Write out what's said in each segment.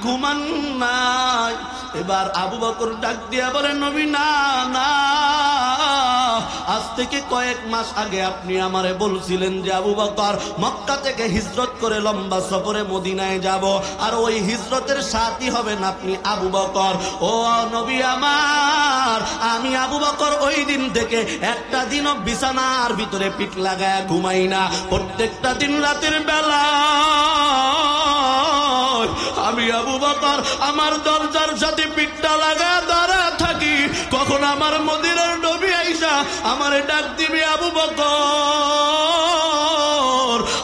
ঘুমান নাই। এবার আবু বকর ডাক দিয়া বলে, নবী না না, আজ থেকে কয়েক মাস আগে আপনি আমারে বলছিলেন যে আবু বকর মক্কা থেকে হিজরত করে লম্বা সফরে মদিনায় যাব, আর ওই হিজরতের সাথী হবেন আপনি আবু বকর। ও নবী আমার, আমি আবু বকর ওই দিন থেকে একটা দিনও বিছানার ভিতরে পিঠ লাগায় ঘুমাই না। প্রত্যেকটা দিন রাতের বেলা আমি আবু বকর আমার দরজার সাথে পিঠটা লাগা দাঁড়া থাকি। কখন আমার মদিনার নবী আইসা আমারে ডাক দিবে আবু বকর,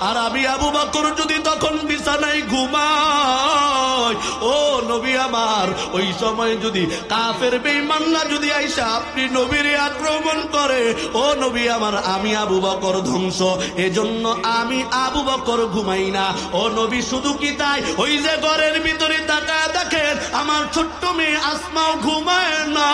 আর আমি আবু বকর যদি তখন বিছানায় ঘুমাই, ও নবী আমার, ওই সময় যদি কাফের বেঈমানরা যদি আইসা আপনি নবীর আক্রমণ করে, ও নবী আমার, আমি আবু বকর ধ্বংস। এজন্য আমি আবু বকর ঘুমাই না। ও নবী, শুধু কি তাই, ওই যে ঘরের ভিতরে তাকায় দেখেন আমার ছোট্ট মেয়ে আসমাও ঘুমায় না।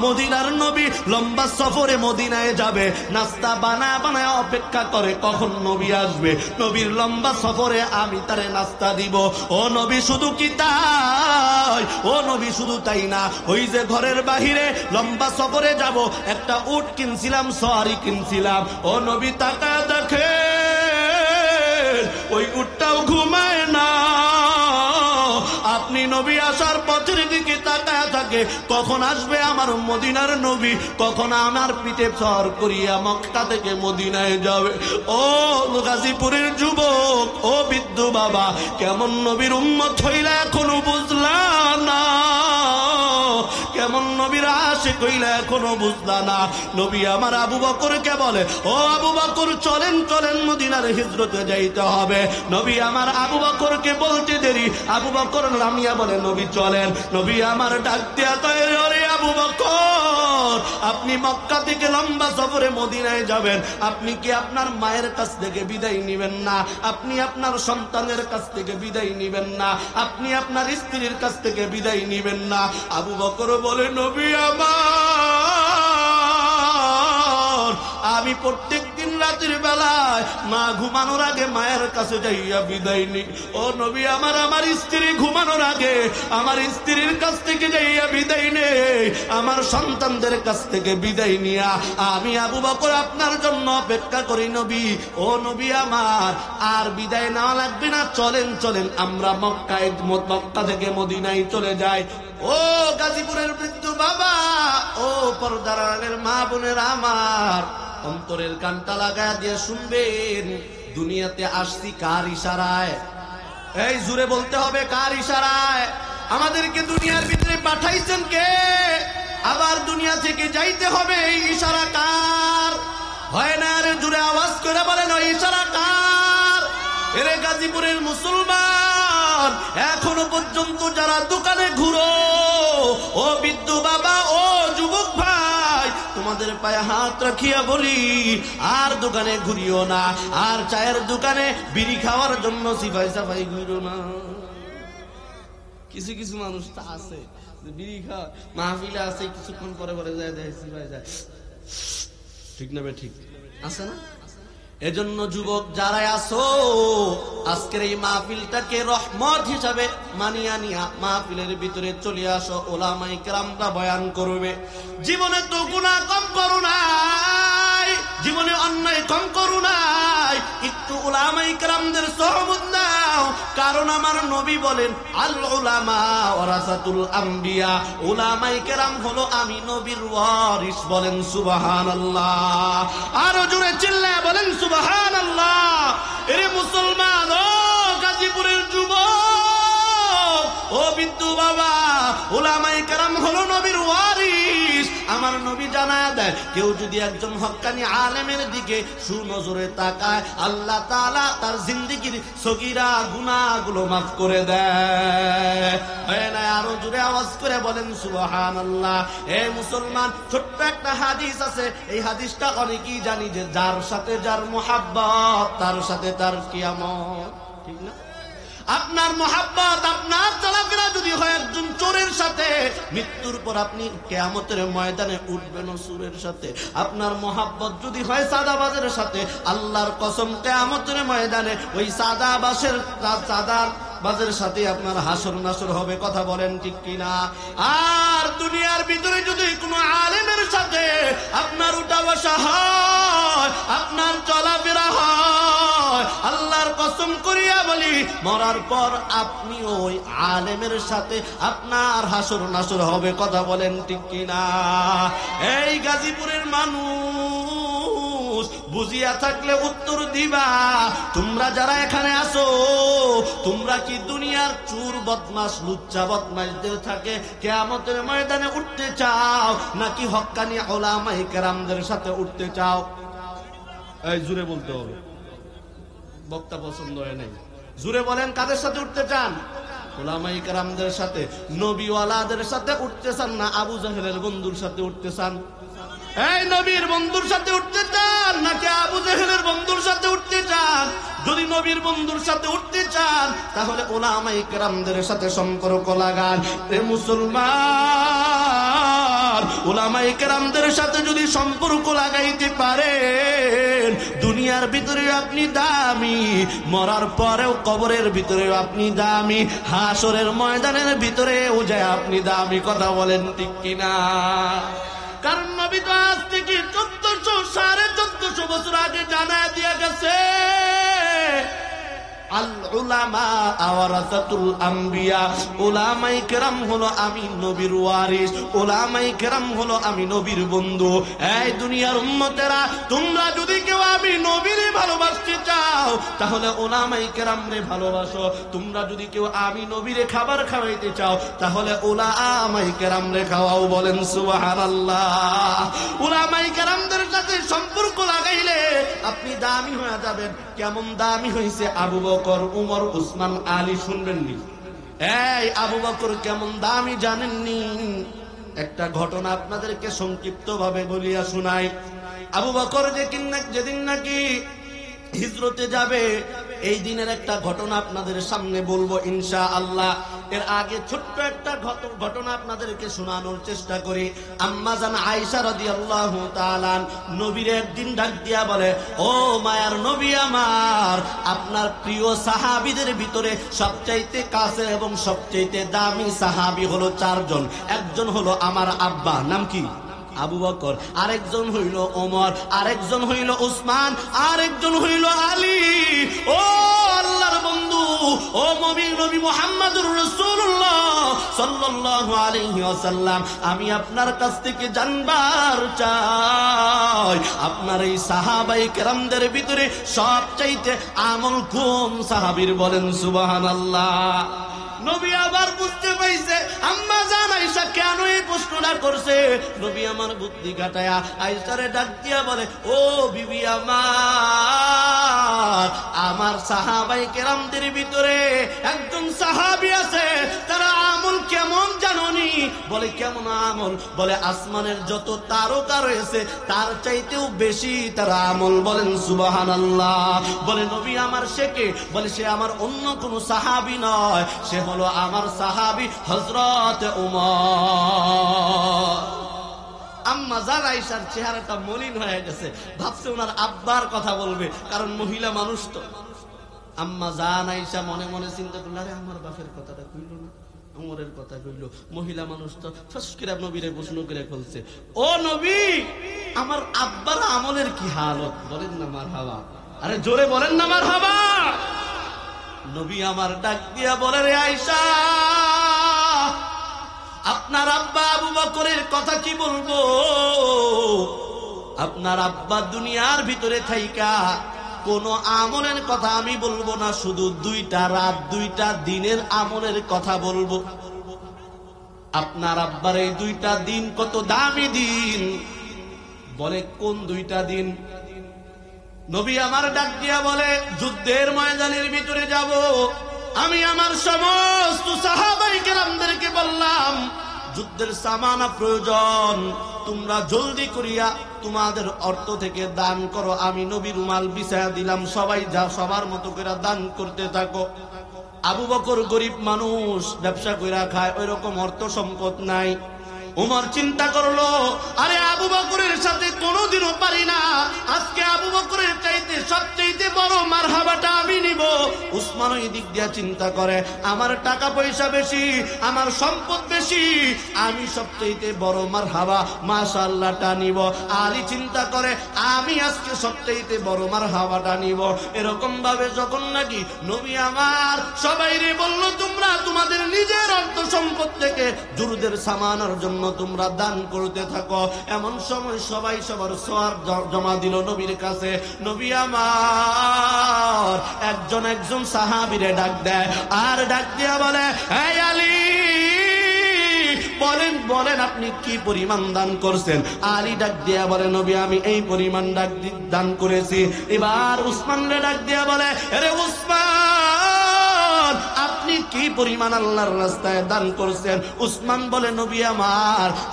মদিনার নবী লম্বা সফরে মদিনায় যাবে, নাস্তা বানায় বানায় অপেক্ষা করে কখন নবী আসবে। নবীর লম্বা সফরে আমি তারে নাস্তা দিব। ও নবী, শুধু কি তাই, ও নবী, শুধু তাই না, ওই যে ঘরের বাহিরে লম্বা সফরে যাব, একটা উট কিনছিলাম, সওয়ারি কিনছিলাম। ও নবী, তাকায় দেখে ওই উটটাও ঘুমায় না। আপনি নবী আসার পথের দিকে তাকায় থাকে কখন আসবে আমার মদিনার নবী, কখন আমার পিঠে সর করিয়া মক্কা থেকে মদিনায় যাবে। ও গাজীপুরের যুবক, ও বৃদ্ধ বাবা, কেমন নবীর উম্মত হইলা এখনো বুঝলা না? কেমন নবীর আশিক হইলা এখনো বুঝলা না? নবী আমার আবু বকরকে বলে, ও আবু বকর, চলেন চলেন, মদিনার হিজরতে যাইতে হবে। নবী আমার আবু বকরকে বলতে দেরি, আবু বকর নামিয়া বলে, নবী চলেন। নবী আমার ডাক দিয়া কয়, ওরে আবু বকর, আপনি মক্কা থেকে লম্বা সফরে মদিনায় যাবেন, আপনি কি আপনার মায়ের কাছ থেকে বিদায় নিবেন না? আপনি আপনার সন্তানের কাছ থেকে বিদায় নিবেন না? আপনি আপনার স্ত্রীর কাছ থেকে বিদায় নিবেন না? আবু বকর বলে, নবী আমার, আমি প্রত্যেক দিন রাতের বেলায় মা ঘুমানোর আগে মায়ের কাছে যাইয়া বিদায় নিই। ও নবী আমার, আমার স্ত্রী ঘুমানোর আগে আমার স্ত্রীর কাছ থেকে যাইয়া বিদায় নেই, আমার সন্তানদের কাছ থেকে বিদায় নিয়া আমি আবু বকর আপনার জন্য অপেক্ষা করি। নবী, ও নবী আমার, আর বিদায় নেওয়া লাগবে না, চলেন চলেন, আমরা মক্কা থেকে মদিনায় চলে যাই। ও গাজীপুরের বৃদ্ধ বাবা, ও পর্দার আড়ালের মা বোনের আমার, অন্তরের কানটা লাগায় দিয়ে শুনবেন, দুনিয়াতে আসছি কার ইশারায়? এই জুড়ে বলতে হবে, কার ইশারায়? আমাদেরকে দুনিয়ার ভিতরে পাঠাইছেন কে? আবার দুনিয়া থেকে যাইতে হবে, এই ইশারা কার? হয় না? আরে জুড়ে আওয়াজ করে বলেন, ওই ইশারা কার? এরে গাজীপুরের মুসলমান, এখনো পর্যন্ত যারা দোকানে ঘুরো, ও বৃদ্ধ বাবা, ও যুবক ভাই, তোমাদের পায়ে হাত রাখিয়া বলি, আর দোকানে ঘুরিও না, আর চায়ের দোকানে বিড়ি খাওয়ার জন্য সিফাই সাফাই ঘুরো না। কিছু কিছু মানুষ তা আছে, বিড়ি খাওয়া মাহফিলে আছে, কিছুক্ষণ পরে পরে যায় দেয় সিফাই যায়, ঠিক না? ঠিক আছে না? এজন্য যুবক যারা আসো, আজকের এই মাহফিলটাকে রহমত হিসাবে মানিয়া নিয়া মাহফিলের ভিতরে চলে আসো। ওলামায়ে কেরামরা বয়ান করবে। জীবনে তো গুনাহ কম করো নাই, জীবনে অন্যায় কম করো নাই, একটু ওলামায়ে কেরামদের সহমত নাও। কারণ আমার নবী বলেন, আল উলামা ওয়ারাসাতুল আম্বিয়া, ওলামায়ে কেরাম হলো আমি নবীর ওয়ারিস। বলেন সুবহানাল্লাহ। আরো জোরে চিল্লায় বলেন সুবহানাল্লাহ। এরে মুসলমান, ও গাজীপুরের যুবক, ও বিদ্যু বাবা, উলামায়ে কেরাম হলো নবীর ওয়ারিস। আমার নবী জানায় দেয়, কেউ যদি একজন হক্কানি আলেমের দিকে সুনজরে তাকায়, আল্লাহ তাআলা তার জিন্দেগীর সগীরা গুনাহগুলো মাফ করে দেয়। হয় না? আরো জোরে আওয়াজ করে বলেন সুবহানাল্লাহ। এ মুসলমান, ছোট্ট একটা হাদিস আছে, এই হাদিসটা অনেকেই জানি যে যার সাথে যার মুহাব্বত তার সাথে তার কিয়ামত, ঠিক না? আপনার মুহাব্বত, আপনার চলাফেরা যদি হয় একজন চোরের সাথে, মৃত্যুর পর আপনি কিয়ামতের ময়দানে উঠবেন চোরের সাথে। আপনার মুহাব্বত যদি হয় সাদাবাজের সাথে, আল্লাহর কসম কিয়ামতের ময়দানে ওই সাদাবাজের বাজের সাথে আপনার হাসর নাসর হবে, কথা বলেন ঠিক কিনা? আর দুনিয়ার ভিতরে যদি কোনো আলেমের সাথে আপনার উঠা বসা হয়, আপনার চলাফেরা হয়, আল্লাহর কসম করিয়া বলি মরার পর আপনি ওই আলেমের সাথে আপনার হাসর নাসর হবে, কথা বলেন ঠিক কিনা? এই গাজীপুরের মানুষ বুঝিয়া থাকলে উত্তর দিবা, তোমরা যারা এখানে আসো, তোমরা কি দুনিয়ার চুর বদমাশ লুচ্চা বদমাশদের থাকে কিয়ামতের ময়দানে উঠতে চাও, নাকি হক্কানি উলামায়ে কেরামদের সাথে উঠতে চাও? এই জুড়ে বলতে হবে, বক্তা পছন্দ হয় নাই। জুড়ে বলেন, কাদের সাথে উঠতে চান? উলামায়ে কেরামদের সাথে, নবীওয়ালাদের সাথে উঠতে চান না আবু জাহেলের বন্ধুর সাথে উঠতে চান? এই নবীর বন্ধুর সাথে উঠতে চান নাকি আবু জাহেলের বন্ধুর সাথে উঠতে চান? যদি নবীর বন্ধুর সাথে উঠতে চান তাহলে উলামায়ে কেরামদের সাথে সম্পর্ক লাগান। রে মুসলমান, উলামায়ে কেরামদের সাথে যদি সম্পর্ক লাগাইতে পারেন, দুনিয়ার ভিতরে আপনি দামি, মরার পরেও কবরের ভিতরেও আপনি দামি, হাসরের ময়দানের ভিতরেও যায় আপনি দামি, কথা বলেন ঠিক কিনা? কারণ নবী তো আজ থেকে 1400 বছর আগে জানায় দিয়া গেছে, আল উলামা ওয়ারাসাতুল আম্বিয়া, উলামায়ে কেরাম হলো আমি নবীর ওয়ারিস, উলামায়ে কেরাম হলো আমি নবীর বন্ধু। এই দুনিয়ার উম্মতেরা, তোমরা যদি কেউ আমি নবীরে ভালোবাসতে চাও তাহলে উলামায়ে কেরামরে ভালোবাসো, তোমরা যদি কেউ আমি নবীরে খাবার খাওয়াইতে চাও তাহলে উলামায়ে কেরামরে খাওয়াও, বলেন সুবহানাল্লাহ। উলামায়ে কেরামদের সাথে সম্পর্ক লাগাইলে আপনি দামি হয়ে যাবেন। কেমন দামি হইছে আবু বকর, উমর, উসমান, আলী, শুনবেননি? এই আবু বকর কেমন দামি জানেননি? একটা ঘটনা আপনাদেরকে সংক্ষিপ্ত ভাবে বলিয়া শোনাই। আবু বকর যেদিন নাকি হিজরতে যাবে, এই দিনের একটা ঘটনা আপনাদের সামনে বলবো ইনশাআল্লাহ। এর আগে ছোট্ট একটা ঘটনা আপনাদেরকে শোনানোর চেষ্টা করি। আম্মা জান আয়েশা রাদিয়াল্লাহু তাআলা নবীর একদিন ডাক দিয়া বলে, ও মায়ার নবী আমার, আপনার প্রিয় সাহাবীদের ভিতরে সবচাইতে কাছে এবং সবচাইতে দামি সাহাবী হলো 4 জন। একজন হলো আমার আব্বা, নাম কি? আবু বকর, আরেকজন হইল ওমর, আরেকজন হইল উসমান, আরেকজন হইল আলী। ও আল্লাহর বন্ধু, ও নবী মুহাম্মদুর রাসূলুল্লাহ সাল্লাল্লাহু আলাইহি ওয়াসাল্লাম, আমি আপনার কাছ থেকে জানবার চাই, আপনার এই সাহাবায়ে কেরামদের ভিতরে সবচাইতে আমল কোন সাহাবীর, বলেন সুবহানাল্লাহ। নবী আবার বুঝতে পাইছে আম্মা জান আয়েশা কেন এই প্রশ্নটা করছে। নবী আমার বুদ্ধি কাটায়া আয়েশারে ডাক দিয়া বলে, ও বিবি আমার সাহাবায়ে কেরামদের ভিতরে একজন সাহাবী আছে, তারা আমল কেমন জানোনি? বলে কেমন আমল? বলে আসমানের যত তারকা রয়েছে তার চাইতেও বেশি তারা আমল, বলেন সুবহানাল্লাহ। বলে নবী আমার সে কে? বলে সে আমার অন্য কোন সাহাবী নয়, সে হলো আমার সাহাবী হযরত উমর। আম্মা জান আয়েশার চেহারাটা মলিন হয়ে গেছে, ভাবছে ওনার আব্বার কথা বলবে, কারণ মহিলা মানুষ তো। আম্মা জান আয়েশা মনে মনে চিন্তা করল, আরে আমার বাপের কথাটা কইল না, উমরের কথা কইল, মহিলা মানুষ তো। ফস করে নবীরে প্রশ্ন করে ফেলছে, ও নবী, আমার আব্বার আমলের কি হালত? বলেন না মারহাবা, আরে জোরে বলেন না মারহাবা। নবী আমার ডাক দিয়া বলে, রে আয়েশা, আপনার আব্বা আবু বকরের কথা কি বলবো? আপনার আব্বা দুনিয়ার ভিতরে থাইকা কোন আমলের কথা আমি বলবো না, শুধু 2টা রাত 2টা দিনের আমলের কথা বলবো। আপনার আব্বার এই 2টা দিন কত দামি দিন। বলে কোন 2টা দিন? নবী আমার ডাক দিয়া বলে, যুদ্ধের ময়দানের ভিতরে যাব। আমি আমার সমস্ত সাহাবায়ে কেরামদেরকে বললাম, যুদ্ধের সামানা প্রয়োজন, তোমরা জলদি করিয়া তোমাদের অর্থ থেকে দান করো। আমি নবী রুমাল বিছায়া দিলাম, সবাই যা সবার মতো করে দান করতে থাকো। আবু বকর গরিব মানুষ, ব্যবসা কইরা খায়, ওই রকম অর্থ সম্পদ নাই। উমর চিন্তা করলো, আরে আবু বকরের সাথে কোনোদিনও পারি না, আজকে আবু বকরের চাইতে সবচাইতে বড় মারহাবাটা আমি নিব। উসমান ওই দিক দিয়ে চিন্তা করে, আমার টাকা পয়সা বেশি, আমার সম্পদ বেশি, আমি সবচেয়ে বড় মারহাবা মাশাআল্লাহটা নিব। আলী চিন্তা করে, আমি আজকে সবচেয়ে বড় মারহাবাটা নিব। এরকম ভাবে যখন নাকি নবী আমার সবাইরে বলল, তোমরা তোমাদের নিজের অর্থ সম্পদ থেকে জুরুদের সামানার জন্য তোমরা দান করতে থাকো। এমন সময় সবাই সবার সওয়াব জমা দিল নবীর কাছে। নবী আমার একজন সাহাবীরে ডাক দেয়, আর ডাক দিয়া বলে, হে আলী, বলেন আপনি কি পরিমাণ দান করছেন? আলী ডাক দিয়া বলে, নবী আমি এই পরিমাণ দান করেছি। এবার উসমান রে ডাক দিয়া বলে, আরে উসমান, আপনি কি পরিমাণ আল্লাহর রাস্তায় দান করছেন? উসমান বলে, নবী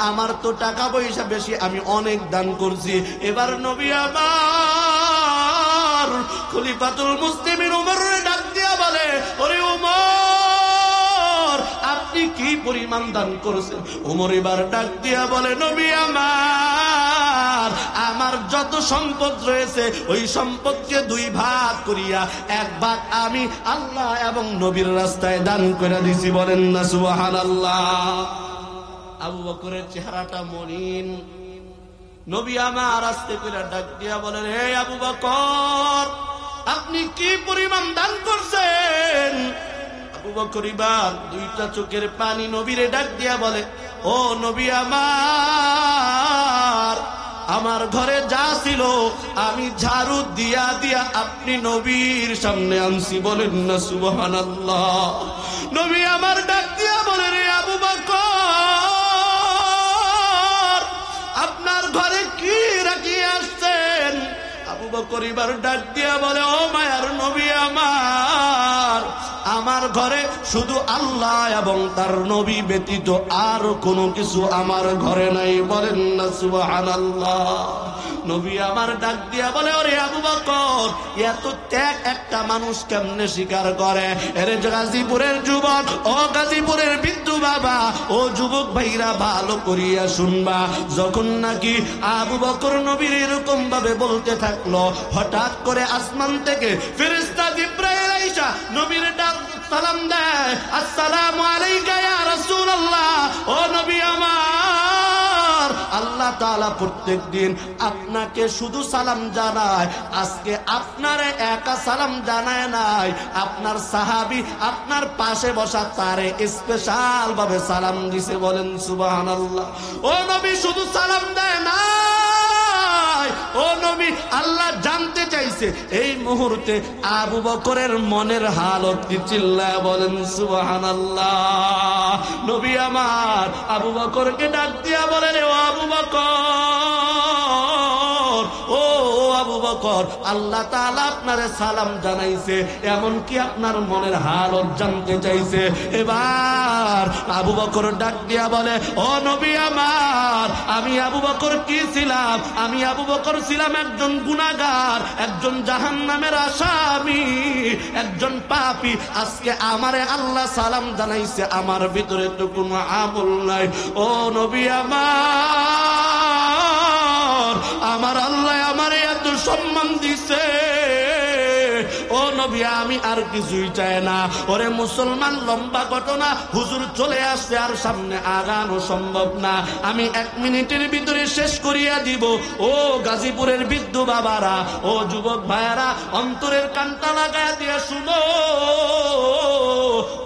আমার তো টাকা পয়সা বেশি, আমি অনেক দান করছি। এবার নবী আমার খলিফাতুল মুসলিমিন ওমর রে ডাক দিয়া বলে, ওরে ওমর, আপনি কি পরিমাণ দান করেছেন? ওমর এবার ডাক দিয়া বলে, নবী আমার যত সম্পদ রয়েছে ওই সম্পদকে দুই ভাগ করিয়া এক ভাগ আমি আল্লাহ এবং নবীর রাস্তায় দান করে দিছি। বলেন না সুবহানাল্লাহ। আবু বকরের চেহারাটা মলিন। নবী আমার আস্তে করে ডাক দিয়া বলেন, হে আবু বকর, আপনি কি পরিমাণ দান করছেন? আবু বকর এবার দুইটা চোখের পানি নবীরে ডাক দিয়া বলে, ও নবী আমার ঘরে যা ছিল আমি ঝাড়ু দিয়া দিয়া আপনি নবীর সামনে আনছি। বলেন না সুবহানাল্লাহ। নবী আমার ডাক দিয়া বলে, রে আবু বকর, আপনার ঘরে কি রাখিয়ে আসছেন? আবু বকর এবার ডাক দিয়া বলে, ও মায়ার নবী আমার ঘরে শুধু আল্লাহ এবং তার নবী ব্যতীত আর কোনো কিছু আমার ঘরে নাই। বলেন না সুবহানাল্লাহ। নবী আমার ডাক দিয়া বলে, ওরে আবু বকর, এত ত্যাগ একটা মানুষ কেমনে স্বীকার করে? এরে গাজীপুরের যুবক, ও গাজীপুরের বিদ্যু বাবা, ও যুবক ভাইরা ভালো করিয়া শুনবা। যখন নাকি আবু বকর নবীর এরকম ভাবে বলতে থাকলো, হঠাৎ করে আসমান থেকে ফেরেশতা জিবরাইল আইসা নবীর ডাক সালাম দেয়, আসসালামু আলাইকা ইয়া রাসূলুল্লাহ। ও নবী আমার, আল্লাহ তাআলা প্রত্যেকদিন আপনাকে শুধু সালাম জানায়, আজকে আপনারে একা সালাম জানায় নাই, আপনার সাহাবী আপনার পাশে বসা তারে স্পেশাল ভাবে সালাম দিছে। বলেন সুবহানাল্লাহ। ও নবী শুধু সালাম দেয় না, ও নবী আল্লাহ জানতে চাইছে এই মুহূর্তে আবু বকরের মনের হালত কি। চিল্লায় বলেন সুবহানাল্লাহ। নবী আমার আবু বকরকে ডাক দিয়া বলেন, ও আবু বকর, ও আবু বকর, আল্লাহ তাআলা আপনারে সালাম জানাইছে, এমন কি আপনার মনের হালত জানতে চাইছে। এবার আবু বকর ডাক দিয়া বলে, ও নবী আমার, আমি আবু বকর কি ছিলাম? আমি আবু বকর ছিলাম একজন গুনাহগার, একজন জাহান্নামের আসামি, একজন পাপী। আজকে আমারে আল্লাহ সালাম জানাইছে, আমার ভিতরে তো কোনো আমল নাই। ও নবী আমার আল্লাহ আমারে এত সম্মান দিছে, ও নবী আমি আর কিছুই চাই না। ওরে মুসলমান, লম্বা ঘটনা, হুজুর চলে আসছে, আর সামনে আগানো সম্ভব না, আমি 1 মিনিটের ভিতরে শেষ করিয়া দিব। ও গাজীপুরের বিদ্যু বাবারা, ও যুবক ভাইয়ারা, অন্তরের কানটা লাগায়া দিয়া শুনো।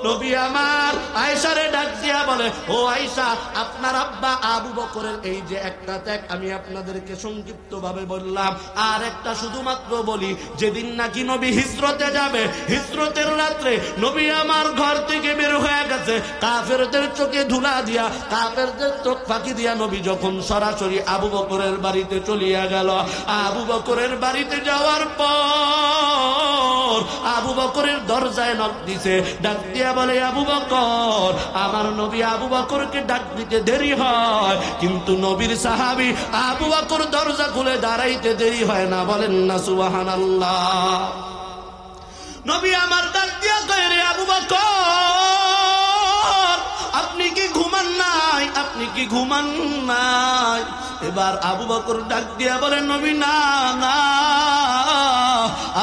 নবী আমার আয়েশারে ডাক দিয়া বলে, ও আয়েশা, আপনার আব্বা আবু বকরের এই যে একটা ত্যাগ আমি আপনাদেরকে সংক্ষিপ্ত ভাবে বললাম, আর একটা শুধুমাত্র বলি। যেদিন নাকি নবী হিজরতে যাবে, হিজরতের রাত্রে নবী আমার ঘর থেকে বের হয়ে গেছে, কাফেরদের চোখে ধুলা দিয়া, কাফেরদের চোখ ফাঁকি দিয়া নবী যখন সরাসরি আবু বকরের বাড়িতে চলিয়া গেল। আবু বকরের বাড়িতে যাওয়ার পর আবু বকরের দরজায় নক দিছে, ডাক দিয়া বলে, আবু বকর, আমার নবী আবু বকরকে ডাক দিতে দেরি হয়, কিন্তু নবীর সাহাবী আবু বকর দরজা খুলে দাঁড়াইতে দেরি হয় না। বলেন না সুবহানাল্লাহ। নবী আমার ডাক দিয়া কয়, রে আবু বকর, আপনি কি ঘুমান নাই? আপনি কি ঘুমান নাই? এবার আবু বকর ডাক দিয়া বলে, নবী না,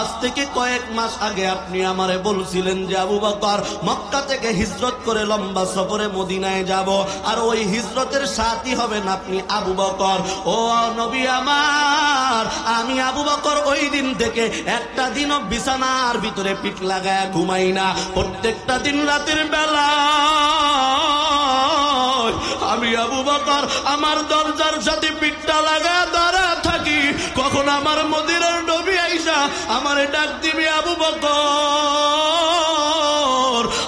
আস্তে থেকে কয়েক মাস আগে আপনি আমারে বলছিলেন যে আবু বকর মক্কা থেকে হিজরত করে লম্বা সফরে মদিনায় যাব, আর ওই হিজরতের সাথী হবেন আপনি আবু বকর। ও নবী আমার, আমি আবু বকর ওই দিন থেকে একটা দিনও বিছানার ভিতরে পিঠ লাগায় ঘুমাই না। প্রত্যেকটা দিন রাতের বেলা আমি আবু বকর আমার দরজার সাথে পিঠটা লাগা দাঁড়া থাকি। কখন আমার মদিনার নবী আইসা আমারে ডাক দিবে আবু বকর,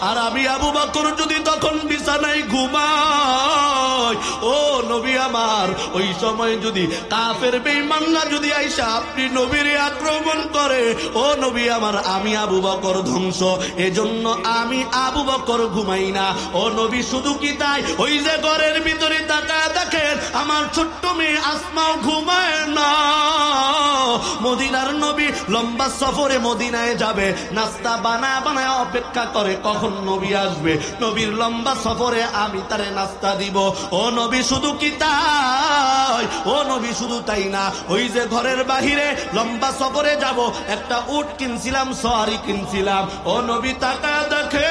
আর আমি আবু বকর যদি তখন বিছানায় ঘুমাই, ও নবী আমার, ওই সময় যদি কাফের বেঈমানরা যদি আইসা আপনি নবীর আক্রমণ করে, ও নবী আমার, আমি আবু বকর ধ্বংস। এজন্য আমি আবু বকর ঘুমাই না। ও নবী, শুধু কি তাই, ওই যে ঘরের ভিতরে তাকায় দেখেন আমার ছোট্ট মেয়ে আসমাও ঘুমায় না। মদিনার নবী লম্বা সফরে মদিনায় যাবে, নাস্তা বানায় বানায় অপেক্ষা করে কখন নবী আসবে। নবীর লম্বা সফরে আমি তারে নাস্তা দিব। ও নবী, শুধু কি তাই, ও নবী, শুধু তাই না, ওই যে ঘরের বাহিরে লম্বা সফরে যাব, একটা উট কিনছিলাম, সওয়ারি কিনছিলাম। ও নবী, তাকায় দেখে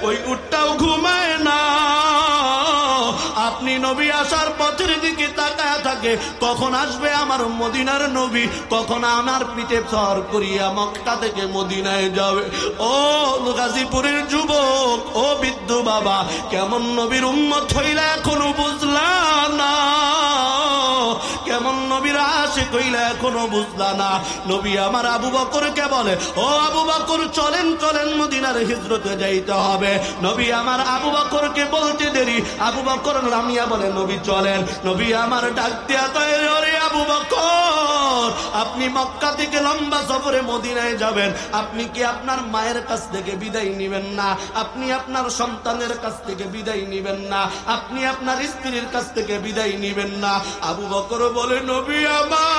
ওই উটটাও ঘুমায় না। আপনি নবী আসার পথের দিকে তাকায় থাকে কখন আসবে আমার মদিনার নবী, কখন আমার পিঠে সওয়ার করিয়া মক্কা থেকে মদিনায় যাবে। ও গাজীপুরের যুবক, ও বৃদ্ধ বাবা, কেমন নবীর উম্মত হইলা এখনো বুঝলা না? কেমন নবীর আশিক হইলা এখনো বুঝলা না? নবী আমার আবু বকরকে বলে, ও আবু বকর, চলেন চলেন, মদিনার হিজরতে যাইতে হবে। নবী আমার আবু বকরকে বলতে দেরি, আবু বকর নামিয়া বলে, নবী চলেন। নবী আমার ডাক দিয়া কয়, ওরে আবু বকর, আপনি মক্কা থেকে লম্বা সফরে মদিনায় যাবেন, আপনি কি আপনার মায়ের কাছ থেকে বিদায় নিবেন না? আপনি আপনার সন্তানের কাছ থেকে বিদায় নিবেন না? আপনি আপনার স্ত্রীর কাছ থেকে বিদায় নিবেন না? আবু বকর বলে, নবী আমার,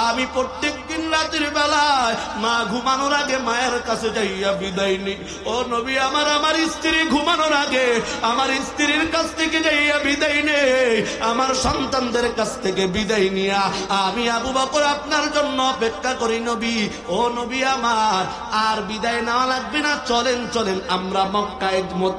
আমি প্রত্যেক দিন রাতের বেলায় মা ঘুমানোর আগে মায়ের কাছে যাইয়া বিদায় নিই। ও নবী আমার, আমার স্ত্রী ঘুমানোর আগে আমার স্ত্রীর কাছ থেকে যাইয়া বিদায় নেই, আমার সন্তানদের কাছ থেকে বিদায় নিয়া আমি আবু বকর আপনার জন্য অপেক্ষা করি। নবী, ও নবী আমার, আর বিদায় নেওয়া লাগবে না, চলেন চলেন, আমরা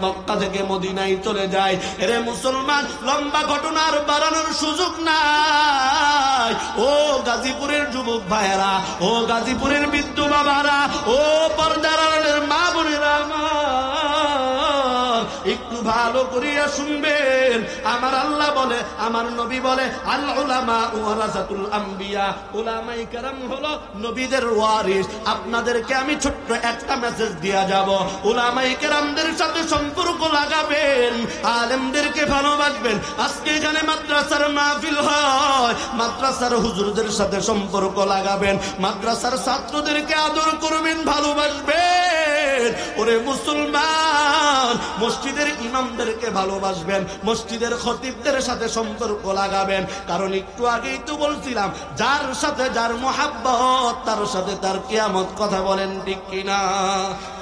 মক্কা থেকে মদিনায় চলে যাই। এরে মুসলমান, লম্বা ঘটনার বাড়ানোর সুযোগ নাই। ও গাজীপুরের যুবক ভাইয়েরা, ও গাজীপুরের বৃদ্ধ বাবারা, ও পর্দার আড়ালের মা বোনেরা আমার, একটু ভালো করিয়া শুনবেন। আমার আল্লাহ বলে, আমার নবী বলে, আল উলামা ওয়ারাসাতুল আম্বিয়া, উলামায়ে কেরাম হলো নবীদের ওয়ারিস। আপনাদেরকে আমি ছোট্ট একটা মেসেজ দিয়া যাব, উলামায়ে কেরামদের সাথে সম্পর্ক লাগাবেন, আলেমদেরকে ভালোবাসবেন। আজকে এখানে মাদ্রাসার মাহফিল হয়, মাদ্রাসার হুজুরদের সাথে সম্পর্ক লাগাবেন, মাদ্রাসার ছাত্রদেরকে আদর করবেন, ভালোবাসবেন। ওরে মুসলমান, মসজিদের ইমামদেরকে ভালোবাসবেন, মসজিদের খতিবদের সাথে সম্পর্ক লাগাবেন। কারণ একটু আগেই তো বলছিলাম, যার সাথে যার মোহাব্বত তার সাথে তার কিয়ামত। কথা বলেন ঠিক কিনা?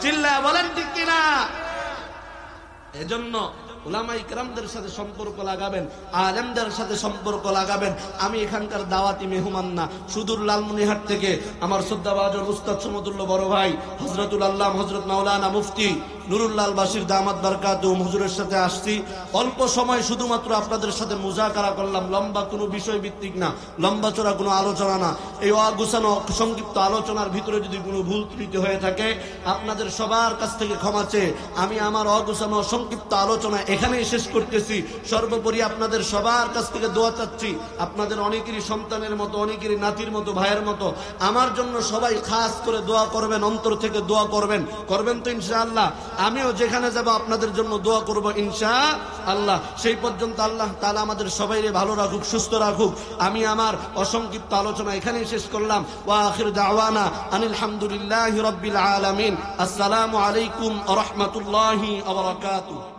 চিল্লায় বলেন ঠিক কিনা? এজন্য উলামায়ে কেরামদের সাথে সম্পর্ক লাগাবেন, আলেমদের সাথে সম্পর্ক লাগাবেন। আমি এখানকার দাওয়াতি মেহমান না, সুদূর লালমনিরহাট থেকে আমার শ্রদ্ধাভাজন উস্তাদ সমতুল্য বড় ভাই হযরতুল আল্লাহ হযরত মাওলানা মুফতি নুরুল্লাহ বাশির দামাত বারকাতুহুম হুজুরের সাথে আসছি। অল্প সময় শুধুমাত্র আপনাদের সাথে মুজাকারা করলাম, লম্বা কোনো বিষয় ভিত্তিক না, লম্বা চড়া কোনো আলোচনা না। এই অগুছানো সংক্ষিপ্ত আলোচনার ভিতরে যদি কোনো ভুল ত্রুটি হয়ে থাকে, আপনাদের সবার কাছ থেকে ক্ষমা চেয়ে আমি আমার অগুছানো সংক্ষিপ্ত আলোচনা এখানেই শেষ করতেছি। সর্বোপরি আপনাদের সবার কাছ থেকে দোয়া চাচ্ছি, আপনাদের অনেকেরই সন্তানের মতো, অনেকেরই নাতির মতো, ভাইয়ের মতো আমার জন্য সবাই খাস করে দোয়া করবেন, অন্তর থেকে দোয়া করবেন। করবেন তো ইনশাআল্লাহ? আমিও যেখানে যাব আপনাদের জন্য দোয়া করব ইনশাআল্লাহ। সেই পর্যন্ত আল্লাহ তাআলা আমাদের সবাইকে ভালো রাখুক, সুস্থ রাখুক। আমি আমার অসংক্ষিপ্ত আলোচনা এখানেই শেষ করলাম। ওয়া আখির দাওয়ানা আনিল হামদুলিল্লাহি রাব্বিল আলামিন। আসসালামু আলাইকুম ওয়া রাহমাতুল্লাহি ওয়া বারাকাতুহু।